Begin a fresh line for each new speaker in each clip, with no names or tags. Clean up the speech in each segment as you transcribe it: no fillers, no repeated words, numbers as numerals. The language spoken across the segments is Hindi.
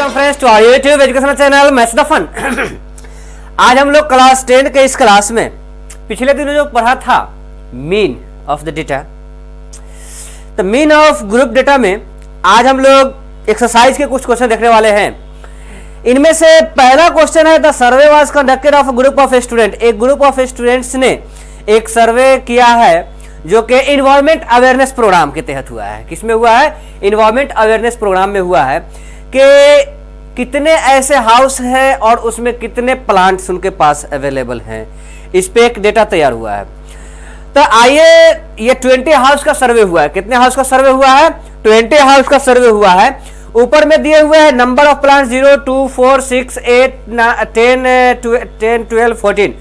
Welcome friends to our YouTube educational channel maths the fun. आज हम लोग क्लास 10 के इस क्लास में पिछले दिनों जो पढ़ा था मीन ऑफ द डेटा, तो मीन ऑफ ग्रुप डेटा में आज हम लोग एक्सरसाइज के कुछ क्वेश्चन देखने वाले हैं। इनमें से पहला क्वेश्चन है the survey was conducted of group of student. एक ग्रुप ऑफ स्टूडेंट्स ने एक सर्वे किया है जो कि इन्वायरमेंट अवेयरनेस प्रोग्राम के तहत हुआ है। किसमें हुआ है? इन्वायरमेंट अवेयरनेस प्रोग्राम में हुआ है कि कितने ऐसे हाउस हैं और उसमें कितने प्लांट्स उनके पास अवेलेबल हैं। इस पे एक डेटा तैयार हुआ है। तो आइए, ये 20 हाउस का सर्वे हुआ है। कितने हाउस का सर्वे हुआ है? 20 हाउस का सर्वे हुआ है। ऊपर में दिए हुए हैं नंबर ऑफ प्लांट्स 0, 2, 4, 6, 8, 10, 12, 14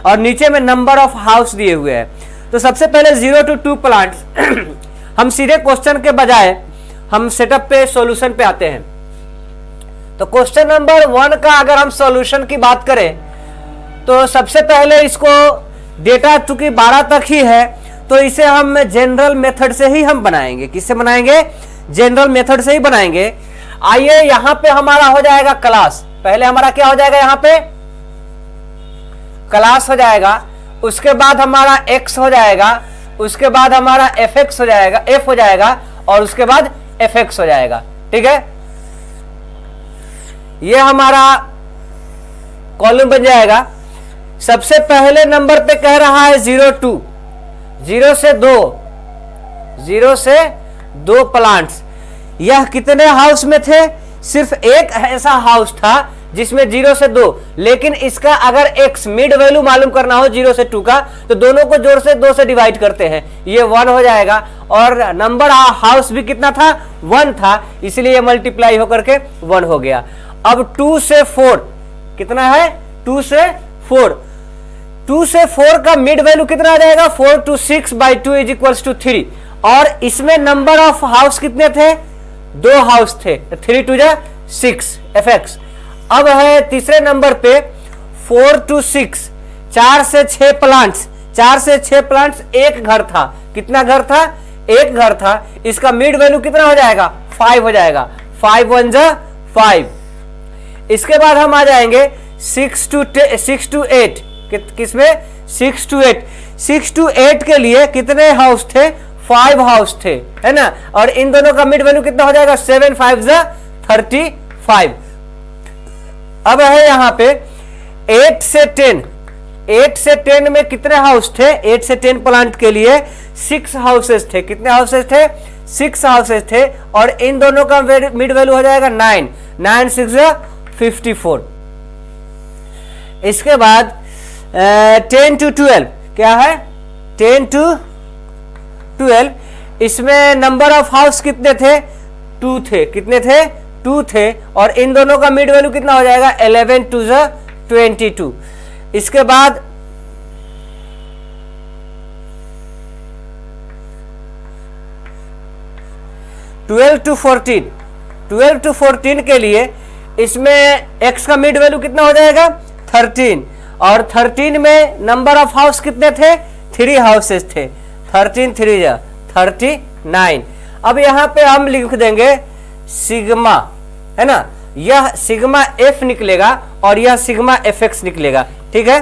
और नीचे में नंबर ऑफ हाउस दिए हुए हैं। तो सबसे पहले 0 to 2 प्लांट्स हम सीधे क्वेश्चन के बजाय हम सेटअप पे सॉल्यूशन पे आते हैं। तो क्वेश्चन नंबर 1 का अगर हम सॉल्यूशन की बात करें तो सबसे पहले इसको डेटा चूंकि 12 तक ही है तो इसे हम जनरल मेथड से ही हम बनाएंगे। किससे बनाएंगे? जनरल मेथड से ही बनाएंगे। आइए, यहां पे हमारा हो जाएगा क्लास। पहले हमारा क्या हो जाएगा? यहां पे क्लास हो जाएगा, उसके बाद हमारा x हो जाएगा, उसके बाद हमारा fx हो जाएगा, f हो जाएगा और उसके बाद fx हो जाएगा। ठीक है, ये हमारा कॉलम बन जाएगा। सबसे पहले नंबर पे कह रहा है 0 to 0 से 2 प्लांट्स। यह कितने हाउस में थे? सिर्फ एक ऐसा हाउस था जिसमें 0 से 2, लेकिन इसका अगर x मिड वैल्यू मालूम करना हो 0 से 2 का तो दोनों को जोड़ से 2 से डिवाइड करते हैं, ये 1 हो जाएगा। और नंबर हाउस भी कितना था? 1 था, इसलिए ये मल्टीप्लाई होकर के 1 हो गया। अब 2 से 4 कितना है? 2 से 4, 2 से 4 का मिड वैल्यू कितना आ जाएगा? 4 to 6 by 2 is equals to 3। और इसमें नंबर ऑफ हाउस कितने थे? 2 हाउस थे, 3 to 6 fx। अब है तीसरे नंबर पे 4 to 6, 4 से 6 प्लांट्स, 4 से 6 प्लांट्स, एक घर था। कितना घर था? एक घर था। इसका मिड वैल्यू कितना हो जाएगा? 5 हो जाएगा। 5 1 जा 5। इसके बाद हम आ जाएंगे 6 to 8। किसमें? 6 to 8। 6 to 8 के लिए कितने हाउस थे? 5 हाउस थे, है ना। और इन दोनों का मिड वैल्यू कितना हो जाएगा? 7 5 जा 35। अब है यहां पे 8 से 10। 8 से 10 में कितने हाउस थे? 8 से 10 प्लांट के लिए 6 हाउसेस थे। कितने हाउसेस थे? 6 हाउसेस थे। और इन दोनों का मिड वैल्यू हो जाएगा 9 9 6 54। इसके बाद 10 to 12 क्या है? 10 to 12, इसमें नंबर ऑफ हाउस कितने थे? 2 थे। कितने थे? 2 थे। और इन दोनों का मिड वैल्यू कितना हो जाएगा? 11 2 22। इसके बाद 12 to 14, 12 to 14 के लिए इसमें x का मिड वैल्यू कितना हो जाएगा? 13। और 13 में नंबर ऑफ हाउस कितने थे? 3 हाउसेस थे। 13 3 जा 39। अब यहां पे हम लिख देंगे सिग्मा, है ना। यह सिग्मा f निकलेगा और यह सिग्मा fx निकलेगा। ठीक है,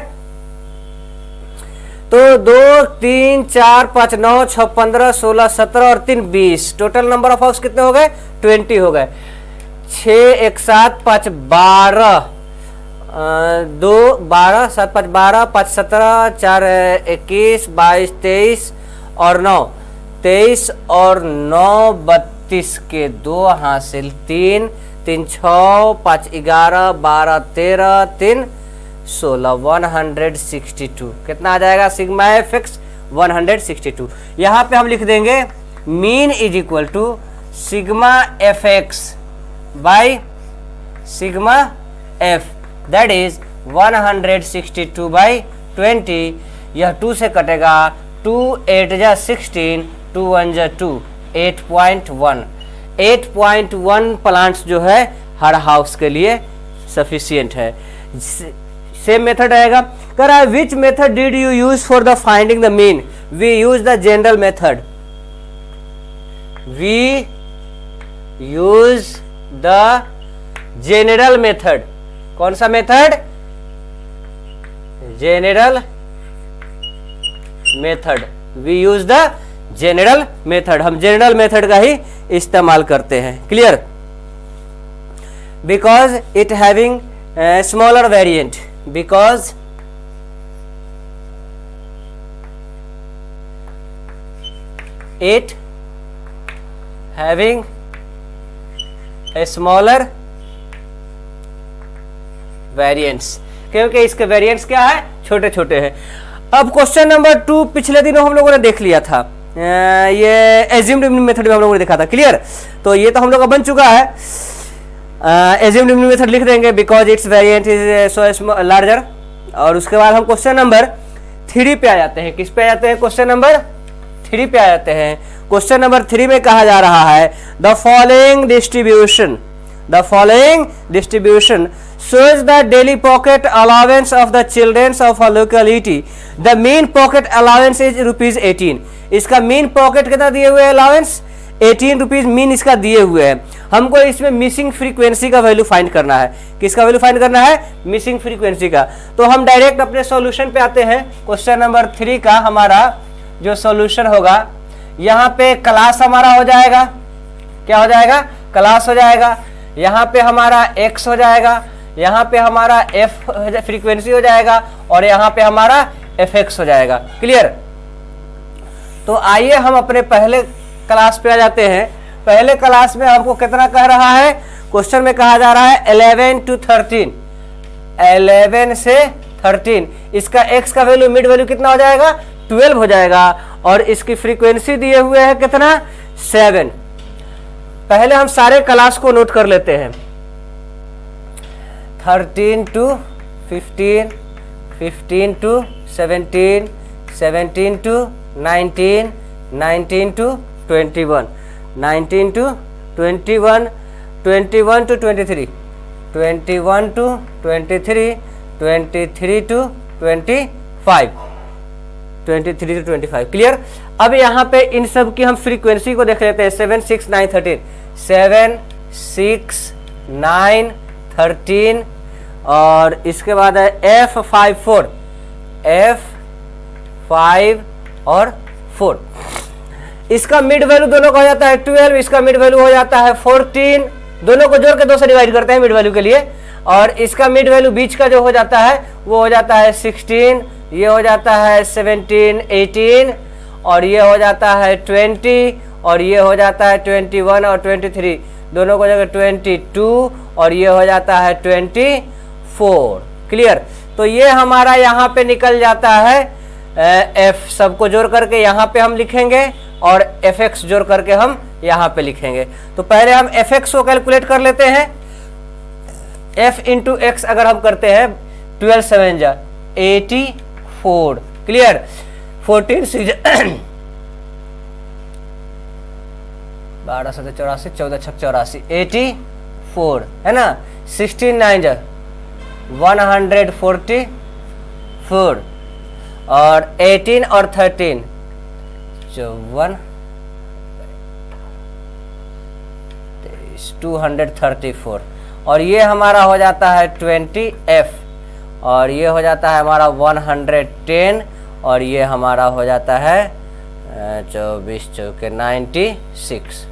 तो 2 3 4 5 9 6 15 16 17 और 3 20। टोटल नंबर ऑफ हाउस कितने हो गए? 20 हो गए। 6 1 7 5 12 2 12 7 5 12 5 17 4 21 22 23 और 9 23 और 9 32 के 2 हासिल। 3 3 6 5 11 12 13 3 16 162। कितना आ जाएगा? Sigma fx 162। यहां पे हम लिख देंगे mean is equal to sigma fx by sigma f, that is 162 by 20। यह 2 से कटेगा। 2 8 जा 16, 2 1 जा 2, 8.1। 8.1 प्लांट्स जो है हर हाउस के लिए सफिशियंट है। सेम मेथड आएगा। कह रहा है which method did you use for the finding the mean? We use the general method. We use the general method. कौन सा method? General method. We use the general method. हम जेनरल मेथड का ही इस्तेमाल करते हैं। Clear? Because it having smaller variant, because it having a smaller variants, क्योंकि इसके वेरिएंट्स क्या है? छोटे छोटे हैं। अब क्वेश्चन नंबर 2 पिछले दिनों हम लोगों ने देख लिया था, ये एज्यूम्ड मेथड में हम लोगों ने देखा था। क्लियर? तो ये तो हम लोग का बन चुका है। एज्यूम्ड मेथड लिख देंगे because it's variant is so larger. और उसके बाद हम क्वेश्चन नंबर 3 पे आ जाते हैं। किस पे आ जाते हैं? क्वेश्चन नंबर 3 पे आ जाते हैं। क्वेश्चन नंबर 3 में कहा जा रहा है the following distribution shows the daily pocket allowance of the children of a locality. The mean pocket allowance is ₹18. इसका मीन पॉकेट कितना दिए हुए है? अलाउंस 18 रुपीज मीन इसका दिए हुए हैं। हमको इसमें मिसिंग फ्रीक्वेंसी का वैल्यू फाइंड करना है। किसका वैल्यू फाइंड करना है? मिसिंग फ्रीक्वेंसी का। तो हम डायरेक्ट अपने सॉल्यूशन पे आते हैं। क्वेश्चन नंबर 3 का हमारा जो सॉल्यूशन होगा, यहाँ पे क्लास हमारा हो जाएगा। क्या हो जाएगा? क्लास हो जाएगा। यहाँ पे हमारा एक्स हो जाएगा, यहाँ पे हमारा एफ फ्रीक्वेंसी हो जाएगा और यहाँ पे हमारा एफ एक्स हो जाएगा। क्लियर? तो आइए हम अपने पहले क्लास पे आ जाते हैं। पहले क्लास में हमको कितना कह रहा है? क्वेश्चन में कहा जा रहा है 11 to 13, 11 से 13। इसका एक्स का वैल्यू मिड वैल्यू कितना हो जाएगा? 12 हो जाएगा। और इसकी फ्रीक्वेंसी दिए हुए है कितना? 7। पहले हम सारे क्लास को नोट कर लेते हैं। 13 to 15, 15 to 17, 17 to 19, 19 to 21, 19 to 21, 21 to 23, 21 to 23, 23 to 25, 23 to 25। Clear? अब यहाँ पे इन सब की हम फ्रीक्वेंसी को देख लेते हैं। 7, 6, 9, 13, 7, 6, 9, 13 और इसके बाद है F5, 4, F5 और 4। इसका मिड वैल्यू दोनों का हो जाता है 12, इसका मिड वैल्यू हो जाता है 14। दोनों को जोड़ के 2 से डिवाइड करते हैं मिड वैल्यू के लिए। और इसका मिड वैल्यू बीच का जो हो जाता है वो हो जाता है 16, ये हो जाता है 17, 18 और ये हो जाता है 20 और ये हो जाता है 21 और 23। दोनों को जगह 22 और ये हो जाता है 24। क्लियर? तो ये हमारा यहाँ पे निकल जाता है एफ सबको जोड़ करके यहाँ पे हम लिखेंगे और एफ एक्स जोड़ करके हम यहाँ पे लिखेंगे। तो पहले हम एफ एक्स को कैलकुलेट कर लेते हैं। एफ इंटू एक्स अगर हम करते हैं 12 7 जा 84। क्लियर? 14 6 12 7 84, 14 6 84, 84 है ना। 16 9 जा 144 और 18 और 13 54 234 और ये हमारा हो जाता है 20F और ये हो जाता है हमारा 110 और ये हमारा हो जाता है 24 चौके 96।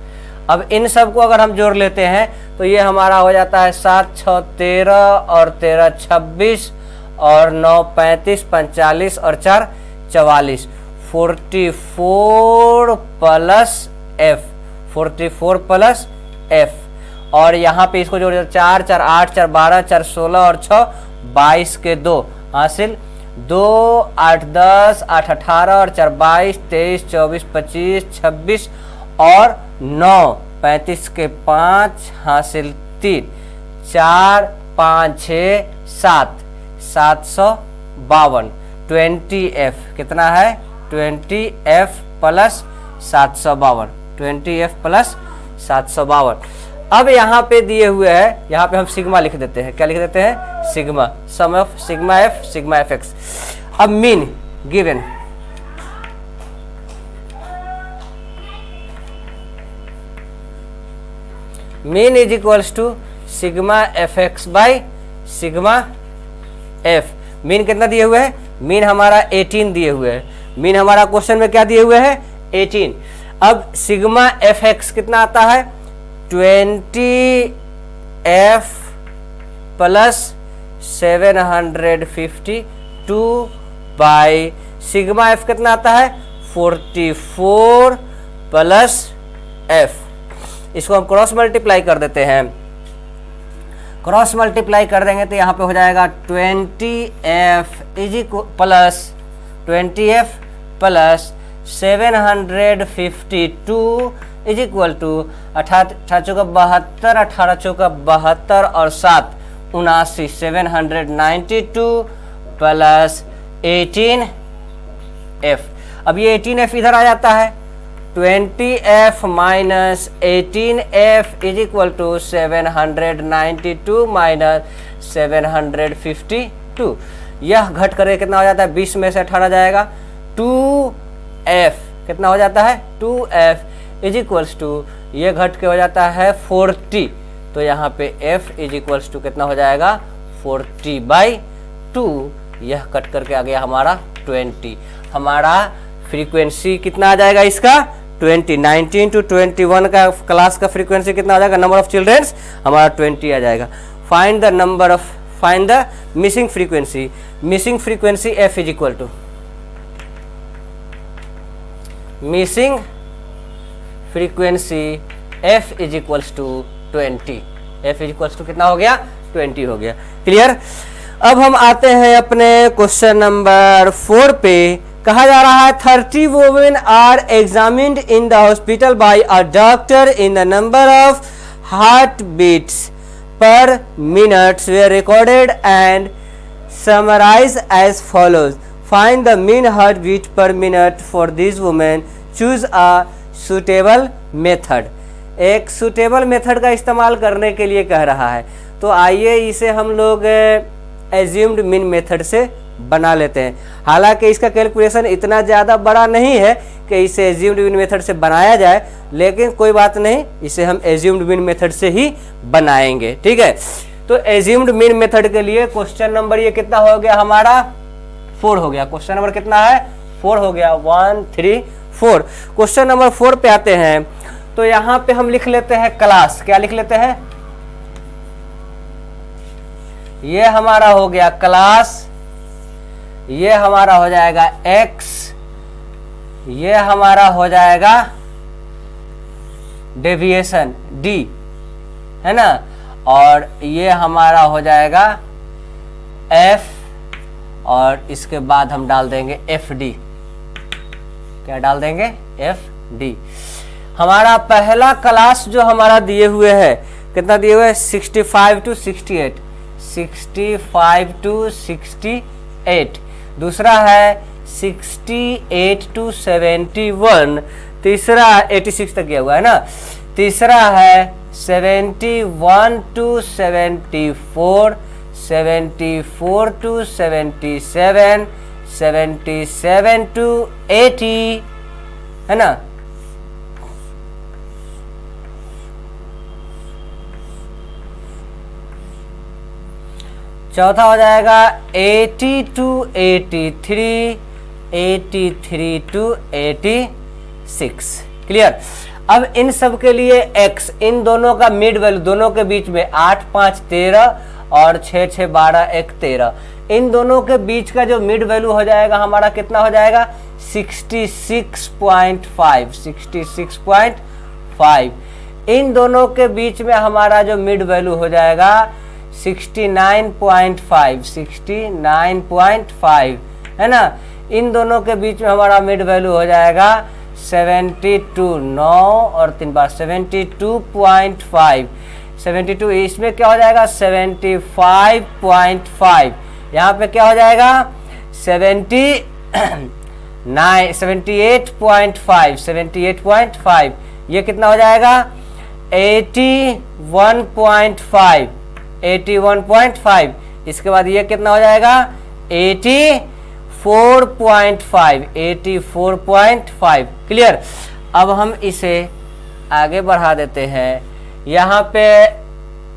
अब इन सब को अगर हम जोड़ लेते हैं तो ये हमारा हो जाता है 7 6 13 और 13 26 और 9 35 45 और 4 44 44 प्लस एफ 44 प्लस एफ और यहाँ पे इसको जोड़ 4 4 8 4 12 4 16 और 6 22 के 2 हासिल 2 8 10 8 18 और 4 22 23 24 25 26 और 9 35 के 5 हासिल 3 4 5 6 7 752 20F कितना है 20F प्लस 752 20F प्लस 752। अब यहाँ पे दिए हुए हैं, यहाँ पे हम सिग्मा लिख देते हैं। क्या लिख देते हैं? Sigma sum of sigma f sigma f x. अब mean given mean is equals to sigma f x by sigma f. Mean कितना दिए हुए है? मीन हमारा 18 दिए हुए है। मीन हमारा क्वेश्चन में क्या दिए हुए है? 18। अब सिग्मा एफ एक्स कितना आता है? 20f plus 752 by sigma F कितना आता है? 44 प्लस एफ। इसको हम क्रॉस मल्टीप्लाई कर देते हैं। क्रॉस मल्टीप्लाई कर देंगे तो यहाँ पे हो जाएगा 20f plus 752 is equal to 18 चौका 72, 18 चौका 72 और 7 79, 792 प्लस 18f। अब ये 18f इधर आ जाता है, 20f minus 18f is equal to 792 minus 752। यह घट करके कितना हो जाता है? 20 में से 18 जाएगा, 2f कितना हो जाता है? 2f इज इक्वल्स टू ये घट के हो जाता है 40। तो यहाँ पे f इज इक्वल्स टू कितना हो जाएगा? 40/2। यह कट करके आ गया हमारा 20। हमारा फ्रीक्वेंसी कितना आ जाएगा इसका? 20। 19 to 21 का क्लास का फ्रीक्वेंसी कितना आ जाएगा? नंबर ऑफ चिल्ड्रेंस हमारा 20 आ जाएगा। Find the missing frequency. Missing frequency f is equal to missing frequency f is equals to 20। f is equals to कितना हो गया? 20 हो गया। क्लियर। अब हम आते हैं अपने क्वेश्चन नंबर 4 पे। कहा जा रहा है 30 women are examined in the hospital by a doctor in the number of heart beats per minutes were recorded and summarise as follows. Find the mean heart beat per minute for this women, choose a suitable method. एक सुटेबल मेथड का इस्तेमाल करने के लिए कह रहा है, तो आइए इसे हम लोग एज्यूम्ड मीन मेथड से बना लेते हैं। हालांकि इसका कैलकुलेशन इतना ज़्यादा बड़ा नहीं है कि इसे एज्यूम्ड मीन मेथड से बनाया जाए, लेकिन कोई बात नहीं, इसे हम एज्यूम्ड मीन मेथड से ही बनाएंगे। ठीक है, तो एज्यूम्ड मीन मेथड के लिए क्वेश्चन नंबर ये कितना हो गया हमारा? 4 हो गया। क्वेश्चन नंबर कितना है? 4 हो गया। 1 3 4। क्वेश्चन नंबर 4 पे आते हैं, तो यहाँ पे हम लिख लेते हैं क्लास। क्या लिख लेते हैं? ये हमारा हो गया क्लास, ये हमारा हो जाएगा x, ये हमारा हो जाएगा डेविएशन d, है ना, और ये हमारा हो जाएगा f, और इसके बाद हम डाल देंगे fd। क्या डाल देंगे? fd। हमारा पहला क्लास जो हमारा दिए हुए है, कितना दिए हुए? 65 to 68, 65 to 68। दूसरा है 68 to 71। तीसरा 86 तक गया हुआ है ना। तीसरा है 71 to 74, 74 to 77, 77 to 80, है ना। चौथा हो जाएगा 80 to 83, 83 to 86। क्लियर। अब इन सब के लिए x, इन दोनों का मिड वैल्यू, दोनों के बीच में 8 5 13 और 6 6 12 1 13, इन दोनों के बीच का जो मिड वैल्यू हो जाएगा हमारा कितना हो जाएगा? 66.5, 66.5। इन दोनों के बीच में हमारा जो मिड वैल्यू हो जाएगा 69.5, 69.5, है ना। इन दोनों के बीच में हमारा मिड वैल्यू हो जाएगा 72, 9 और 3 बार 72.5, 72। इसमें क्या हो जाएगा? 75.5। यहाँ पे क्या हो जाएगा? 78.5, 78.5। ये कितना हो जाएगा? 81.5, 81.5। इसके बाद ये कितना हो जाएगा? 84.5, 84.5। क्लियर। अब हम इसे आगे बढ़ा देते हैं। यहाँ पे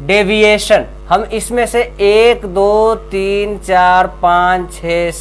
डेविएशन, हम इसमें से 1 2 3 4 5 6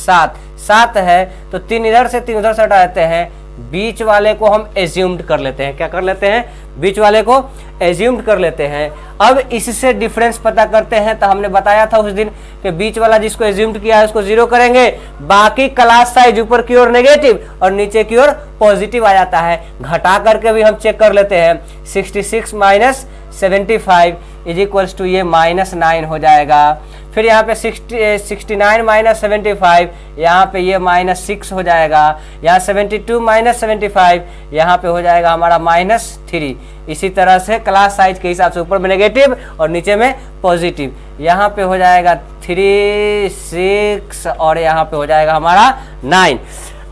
7 है, तो 3 इधर से 3 उधर से हटा देते हैं, बीच वाले को हम एज्यूम्ड कर लेते हैं। क्या कर लेते हैं? बीच वाले को एज्यूम्ड कर लेते हैं। अब इससे डिफरेंस पता करते हैं, तो हमने बताया था उस दिन कि बीच वाला जिसको एज्यूम्ड किया है उसको 0 करेंगे, बाकी क्लास साइज ऊपर की ओर नेगेटिव और नीचे की ओर पॉजिटिव आ जाता है। घटा करके भी हम चेक कर लेते हैं, 66 माइनस 75 इज इक्वल्स टू ये -9 हो जाएगा। फिर यहाँ पे 69 माइनस 75, यहाँ पे ये -6 हो जाएगा। यहाँ 72 माइनस 75, यहाँ पे हो जाएगा हमारा -3। इसी तरह से क्लास साइज के हिसाब से ऊपर में नेगेटिव और नीचे में पॉजिटिव, यहाँ पे हो जाएगा 3 6 और यहाँ पे हो जाएगा हमारा 9।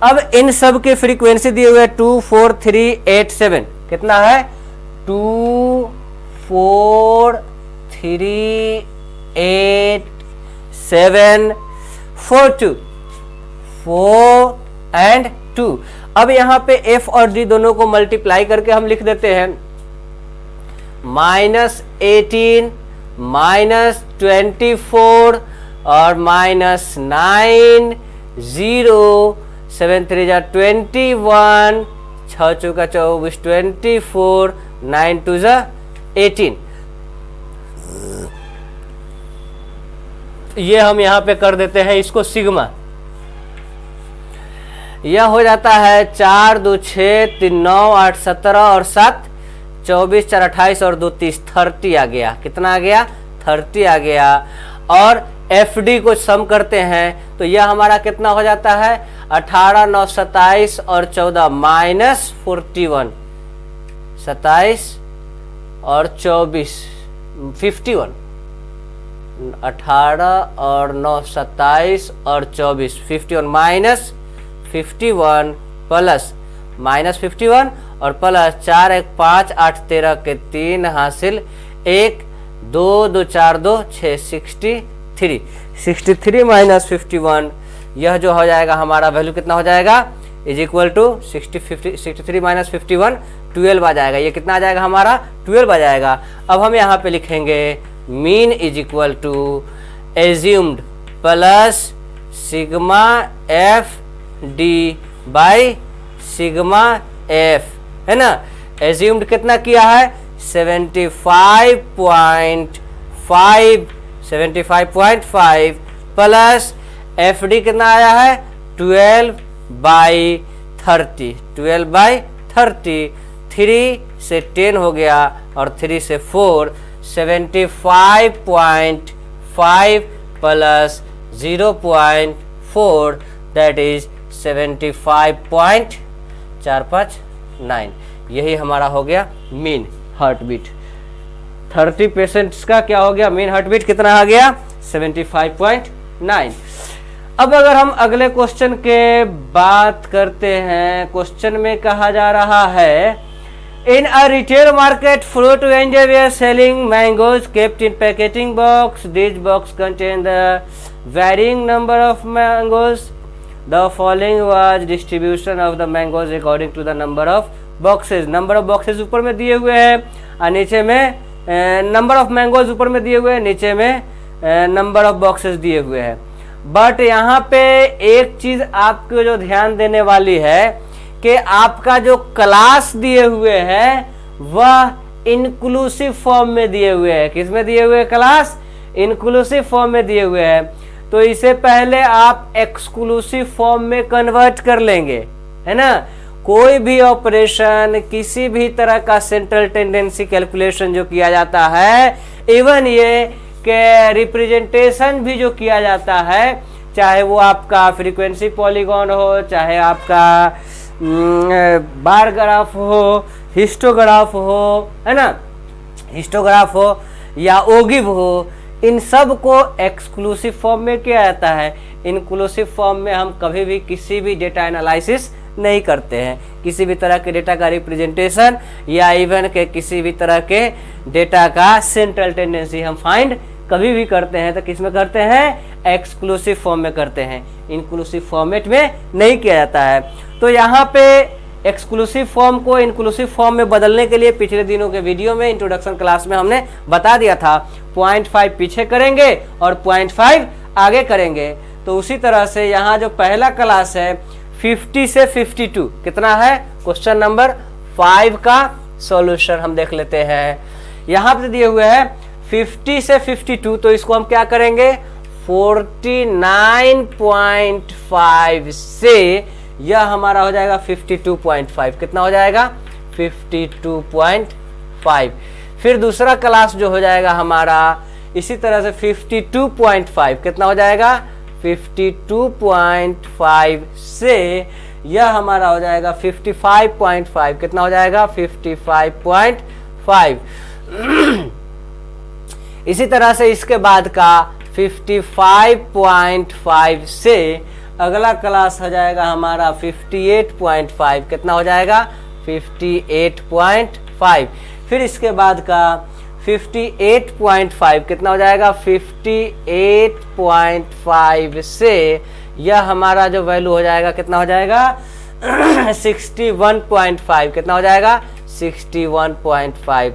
अब इन सब के फ्रीक्वेंसी दिए हुए 2 4 3 8 7, कितना है? 2 4 3 8 7 4 2 4 एंड 2। अब यहाँ पे F और D दोनों को मल्टीप्लाई करके हम लिख देते हैं -18 -24 और -9 0 7 3 जा 21 6 चौका 24 24 9 2 जा 18। ये हम यहाँ पे कर देते हैं इसको सिग्मा। यह हो जाता है 4 2 6 3 9 8 17 और 7 24 4 28 और 2 30 30 आ गया। कितना आ गया? 30 आ गया। और FD को सम करते हैं तो यह हमारा कितना हो जाता है? 18 9 27 और 14 -41 27 और 24 51। 18 और 9 27 और 24 51 -51 प्लस -51 और प्लस 4 1 5 8 13 के 3 हासिल 1 2 2 4 2 6 63 -51, यह जो हो जाएगा हमारा वैल्यू कितना हो जाएगा? इज इक्वल टू 63 -51 12 आ जाएगा। ये कितना आ जाएगा हमारा? 12 आ जाएगा। अब हम यहाँ पे लिखेंगे mean is equal to assumed plus sigma FD by sigma F, है ना। एज्यूम्ड कितना किया है? 75.5 प्लस FD कितना आया है? 12/30 12/30। 3 से 10 हो गया और 3 से 4 75.5 प्लस 0.4 दैट इज 75.459। यही हमारा हो गया मीन हार्ट बीट। 30 पेशेंट्स का क्या हो गया? मीन हार्ट बीट कितना आ गया? 75.9। अब अगर हम अगले क्वेश्चन के बात करते हैं, क्वेश्चन में कहा जा रहा है In a retail market, fruit vendors were selling mangoes kept in packaging box. These boxes contain the varying number of mangoes. The following was distribution of the mangoes according to the number of boxes. Number of boxes ऊपर में दिए हुए हैं और नीचे में number of mangoes ऊपर में दिए हुए हैं, नीचे में number of boxes दिए हुए हैं। बट यहाँ पे एक चीज आपको जो ध्यान देने वाली है कि आपका जो क्लास दिए हुए हैं वह इंक्लूसिव फॉर्म में दिए हुए हैं। किस में दिए हुए? क्लास इंक्लूसिव फॉर्म में दिए हुए हैं। तो इसे पहले आप एक्सक्लूसिव फॉर्म में कन्वर्ट कर लेंगे, है ना। कोई भी ऑपरेशन, किसी भी तरह का सेंट्रल टेंडेंसी कैलकुलेशन जो किया जाता है, इवन ये के रिप्रेजेंटेशन भी जो किया जाता है, चाहे वो आपका फ्रीक्वेंसी पॉलीगॉन हो, चाहे आपका बार ग्राफ हो, हिस्टोग्राफ हो, है ना, हिस्टोग्राफ हो या ओगिव हो, इन सब को एक्सक्लूसिव फॉर्म में किया जाता है। इंक्लूसिव फॉर्म में हम कभी भी किसी भी डेटा एनालिसिस नहीं करते हैं। किसी भी तरह के डेटा का रिप्रेजेंटेशन या इवन के किसी भी तरह के डेटा का सेंट्रल टेंडेंसी हम फाइंड कभी भी करते हैं तो किस में करते हैं? एक्सक्लूसिव फॉर्म में करते हैं। इंक्लूसिव फॉर्मेट में नहीं किया जाता है। तो यहाँ पे एक्सक्लूसिव फॉर्म को इंक्लूसिव फॉर्म में बदलने के लिए पिछले दिनों के वीडियो में इंट्रोडक्शन क्लास में हमने बता दिया था। 0.5 पीछे करेंगे और 0.5 आगे करेंगे। तो उसी तरह से यहाँ जो पहला क्लास है 50 से 52 कितना है, क्वेश्चन नंबर 5 का सॉल्यूशन हम देख लेते हैं। यहाँ पे दिए हुए हैं 50 से 52, तो इसको हम क्या करेंगे 49.5 से यह हमारा हो जाएगा 52.5। कितना हो जाएगा 52.5। फिर दूसरा क्लास जो हो जाएगा हमारा इसी तरह से 52.5 कितना हो जाएगा 52.5 से यह हमारा हो जाएगा 55.5। कितना हो जाएगा 55.5। इसी तरह से इसके बाद का 55.5 से अगला क्लास हो जाएगा हमारा 58.5। कितना हो जाएगा 58.5। फिर इसके बाद का 58.5 कितना हो जाएगा 58.5 से यह हमारा जो वैल्यू हो जाएगा कितना हो जाएगा 61.5। कितना हो जाएगा 61.5।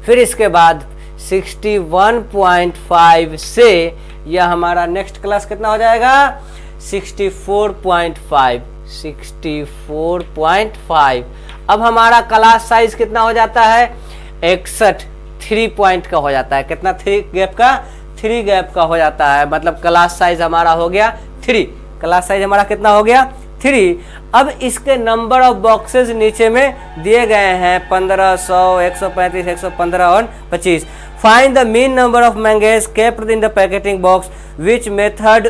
फिर इसके बाद 61.5 से यह हमारा नेक्स्ट क्लास कितना हो जाएगा 64.5। 64.5। अब हमारा क्लास साइज कितना हो जाता है 61 3 पॉइंट का हो जाता है। कितना 3 गैप का 3 गैप का हो जाता है, मतलब क्लास साइज हमारा हो गया 3। क्लास साइज हमारा कितना हो गया 3। अब इसके नंबर ऑफ बॉक्सेस नीचे में दिए गए हैं 1500, 135, 115 और 25। Find the mean number of mangoes kept in the packeting box, which method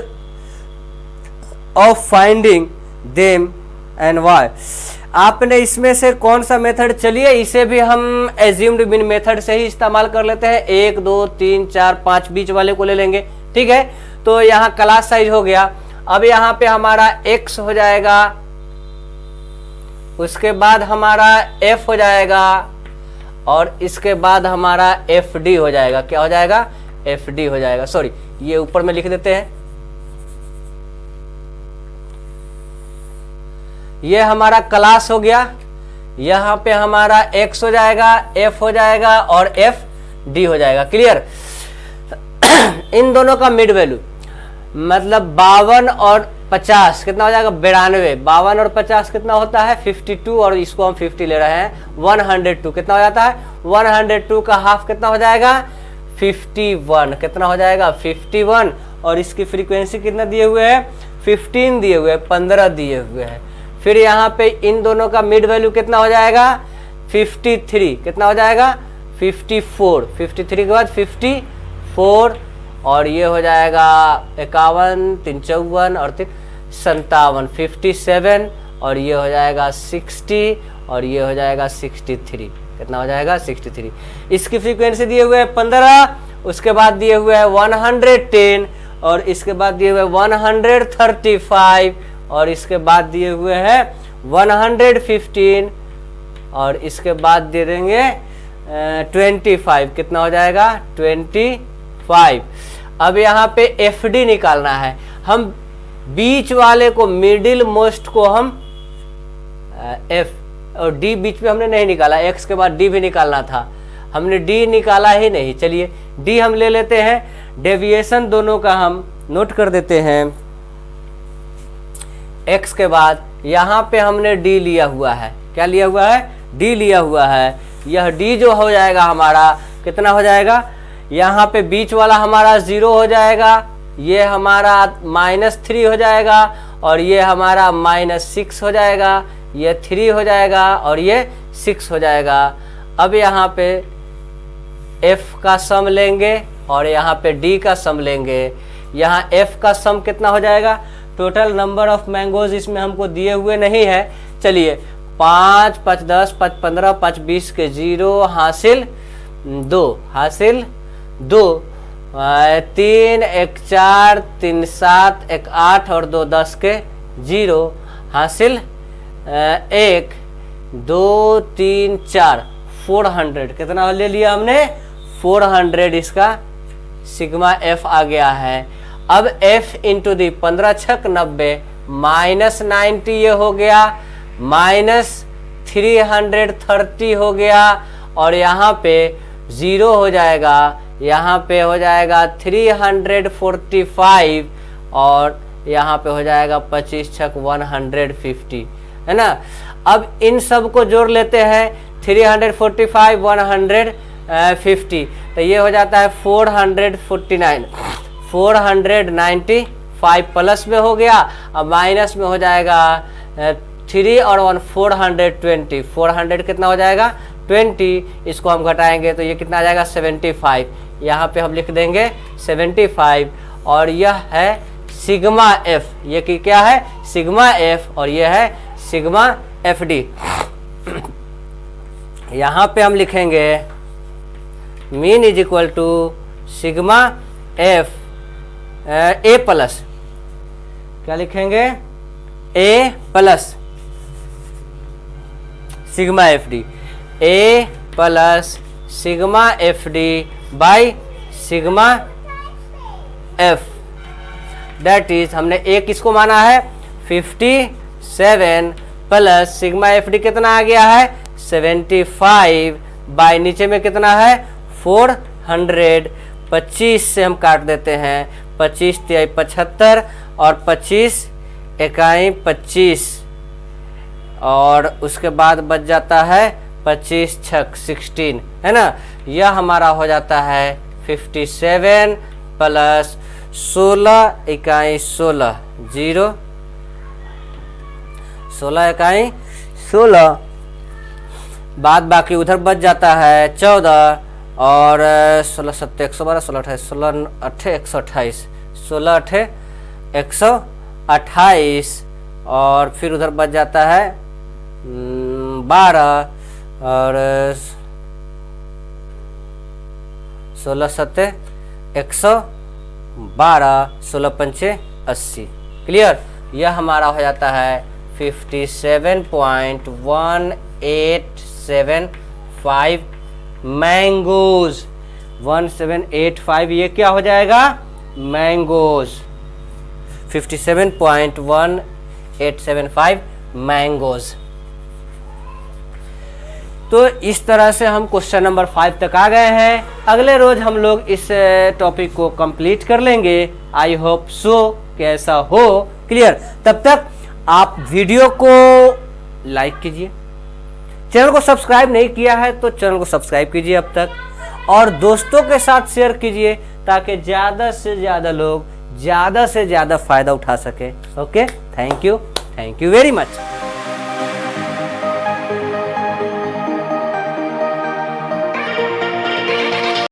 of finding them and why. आपने इसमें से कौन सा मेथड, चलिए इसे भी हम एज्यूम्ड मीन मेथड से ही इस्तेमाल कर लेते हैं। 1 2 3 4 5 बीच वाले को ले लेंगे, ठीक है। तो यहाँ क्लास साइज हो गया। अब यहाँ पे हमारा x हो जाएगा, उसके बाद हमारा f हो जाएगा और इसके बाद हमारा fd हो जाएगा। क्या हो जाएगा fd हो जाएगा। सॉरी, ये ऊपर में लिख देते हैं। ये हमारा क्लास हो गया। यहाँ पे हमारा x हो जाएगा, f हो जाएगा और fd हो जाएगा। क्लियर। इन दोनों का मिड वैल्यू मतलब 52 और 50 कितना हो जाएगा 92। 52 और 50 कितना होता है 52 और इसको हम 50 ले रहे हैं 102। कितना हो जाता है 102 का हाफ कितना हो जाएगा 51। कितना हो जाएगा 51। और इसकी फ्रीक्वेंसी कितना दिए हुए हैं 15 दिए हुए हैं, 15 दिए हुए हैं। फिर यहाँ पे इन दोनों का मिड वैल्यू कितना हो जाएगा 53। कितना हो जाएगा 54। 53 के बाद 54 और ये हो जाएगा 51, 3 54 और 3 57, 57 और ये हो जाएगा 60 और ये हो जाएगा 63। कितना हो जाएगा 63। इसकी फ्रीक्वेंसी दिए हुए है 15, उसके बाद दिए हुए है 110 और इसके बाद दिए हुए 135 और इसके बाद दिए हुए हैं 115 और इसके बाद दे देंगे 25। कितना हो जाएगा 25। अब यहाँ पे FD निकालना है। हम बीच वाले को मिडिल मोस्ट को हम F और D बीच में हमने नहीं निकाला, X के बाद D भी निकालना था, हमने D निकाला ही नहीं। चलिए D हम ले लेते हैं। डेविएशन दोनों का हम नोट कर देते हैं। X के बाद यहाँ पे हमने D लिया हुआ है। क्या लिया हुआ है D लिया हुआ है। यह D जो हो जाएगा हमारा कितना हो जाएगा, यहाँ पे बीच वाला हमारा 0 हो जाएगा, ये हमारा -3 हो जाएगा और ये हमारा -6 हो जाएगा, ये 3 हो जाएगा और ये 6 हो जाएगा। अब यहाँ पे F का सम लेंगे और यहाँ पे D का सम लेंगे। यहाँ F का सम कितना हो जाएगा, टोटल नंबर ऑफ मैंगोज इसमें हमको दिए हुए नहीं है। चलिए 5 5 10 5 15 5 20 के 0 हासिल 2 हासिल 2 3 1 4 3 7 1 8 और 2 10 के 0 हासिल 1 2 3 4 400। कितना ले लिया हमने 400। इसका सिग्मा F आ गया है। अब F इंटू दी 15 छक 90 -90 ये हो गया -330 हो गया, और यहाँ पे 0 हो जाएगा, यहाँ पे हो जाएगा 345, और यहाँ पे हो जाएगा 25 छक 150, है ना। अब इन सब को जोड़ लेते हैं, 345 150, तो ये हो जाता है 449, 495 प्लस में हो गया, अब माइनस में हो जाएगा 3 और 1 420, 400 कितना हो जाएगा 20, इसको हम घटाएंगे तो ये कितना आ जाएगा 75, यहाँ पे हम लिख देंगे 75, और यह है सिग्मा एफ, ये कि क्या है सिग्मा एफ, और यह है सिग्मा एफ डी। यहाँ पे हम लिखेंगे mean is equal to sigma f a plus, क्या लिखेंगे a plus sigma f d, a plus sigma f d by sigma f, that is हमने ए किसको माना है 57 प्लस सिग्मा एफ डी कितना आ गया है 75 बाई नीचे में कितना है 400, 25 से हम काट देते हैं, 25 तिहाई 75 और 25 इकाई 25, और उसके बाद बच जाता है 25 छक 16, है ना। यह हमारा हो जाता है 57 प्लस 16 इकाई 16, 0 16 इकाई 16, बाद बाकी उधर बच जाता है 14, और 16 7 112, 16 28 16 8 128, 16 8 128, और फिर उधर बच जाता है 12, और 16 7 112, 16 पंचे 80, क्लियर। यह हमारा हो जाता है 57.1875 मैंगोज, 1785, ये क्या हो जाएगा मैंगोज, 57.1875 मैंगोज। तो इस तरह से हम क्वेश्चन नंबर 5 तक आ गए हैं। अगले रोज हम लोग इस टॉपिक को कंप्लीट कर लेंगे। आई होप सो कि ऐसा हो, क्लियर। तब तक आप वीडियो को लाइक कीजिए, चैनल को सब्सक्राइब नहीं किया है तो चैनल को सब्सक्राइब कीजिए अब तक, और दोस्तों के साथ शेयर कीजिए ताकि ज़्यादा से ज़्यादा लोग ज़्यादा से ज़्यादा फायदा उठा सके। Okay, thank you very much.